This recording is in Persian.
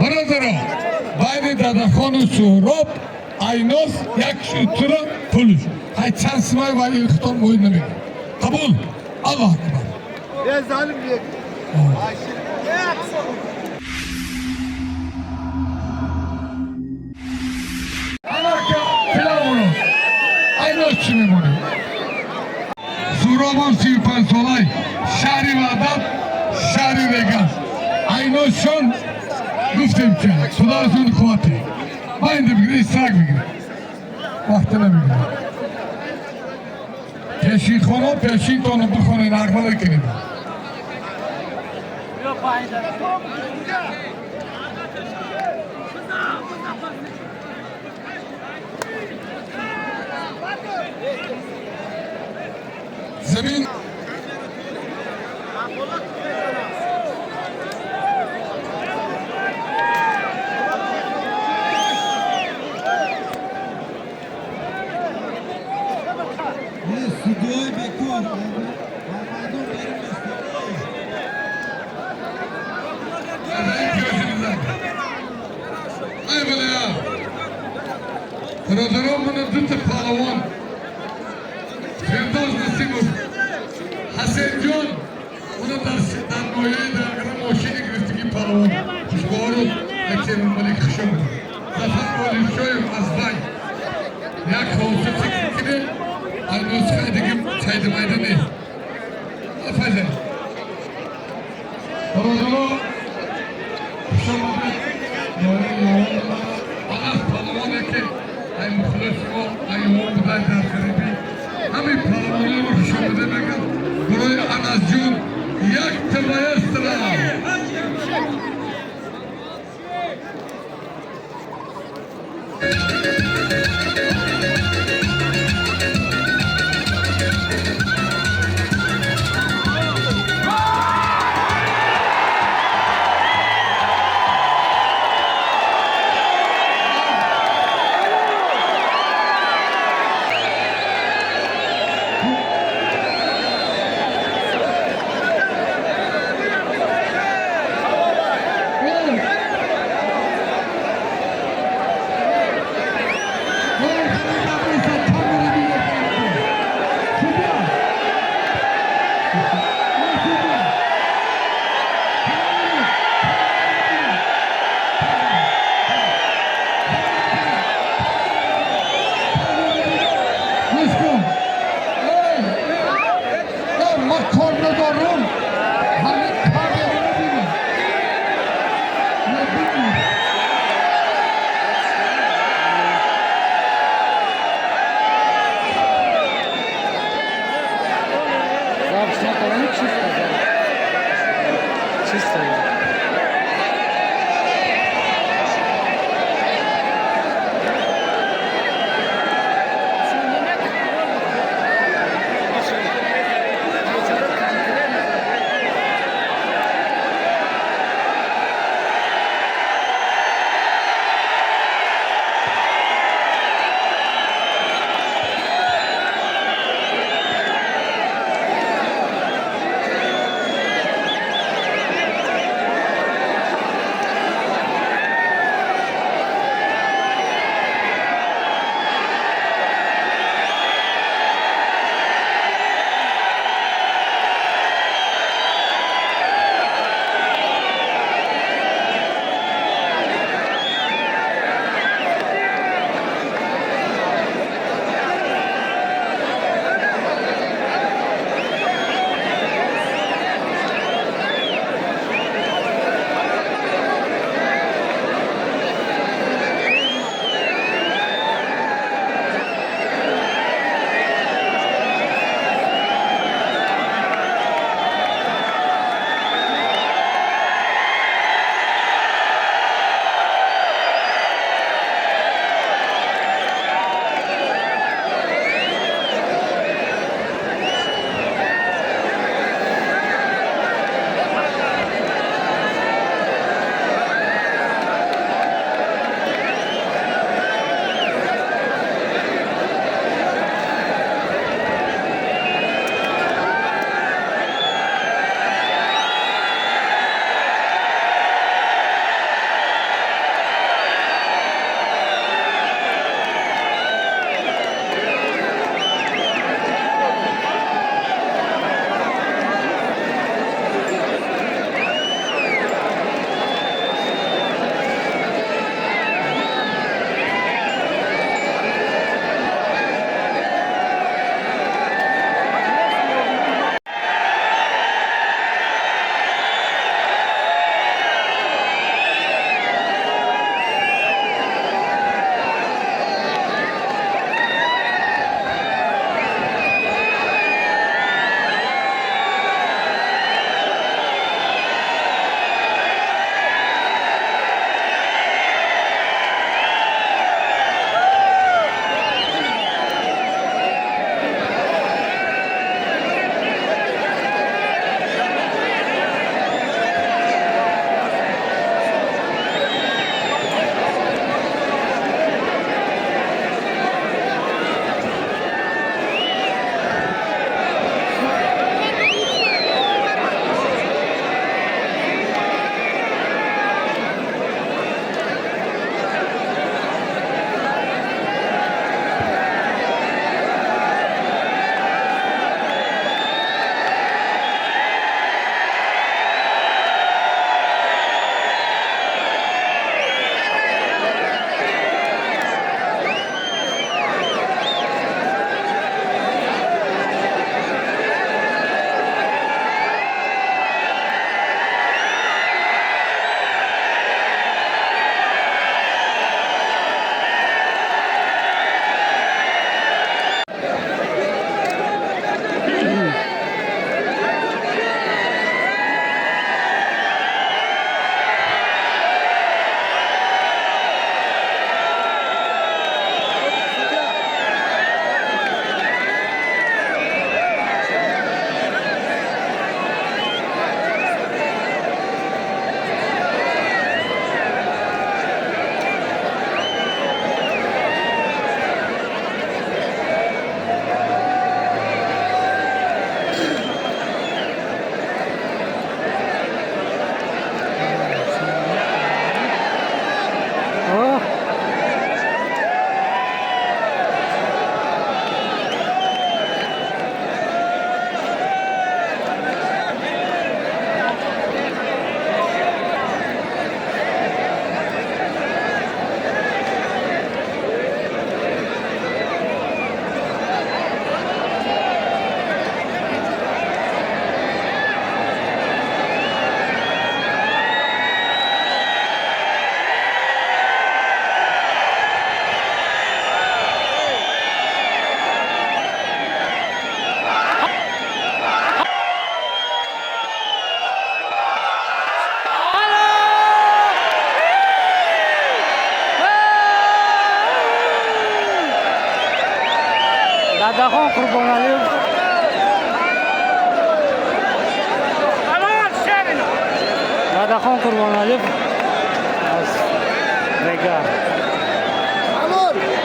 برادران بین دادرخان و سهراب ایناس یک شتر پولش های چند سمای ولی اختار موید نمیگه قبول الله اکبر Ya zalim diye. Aşırı. Anarka filan ایناس چی میمونه سهراب 35 سالای شهری وعدت شهری رگز ایناس شان گفتیم که صدایتون قوتی باینده بگیره استراک بگیره وقت نمیگیره پیشین خانه پیشین تانو بخونه نقبله کنید زمین Судой бекон. ای بله یا برادران من دوت پهلوان فردوس نسیموف حسین جان اونو در نویه در ماشینی گرفتگی پهلوان خوشبارو اکتیم ملیک خشم زفر والی شایم از بای یک خواستو کنه از نسخه دیگه چاید مایده نیست افزه برادران خوشم آمد آقا پهلوانه که ای مخلص ما ای هم بودن در غریبی همین پهلوانه رو خوشم بده بگم برای انس جون یک تمایسترم Dadaxon Qurbonaliyev. Dadaxon Qurbonaliyev. Regar. Amor.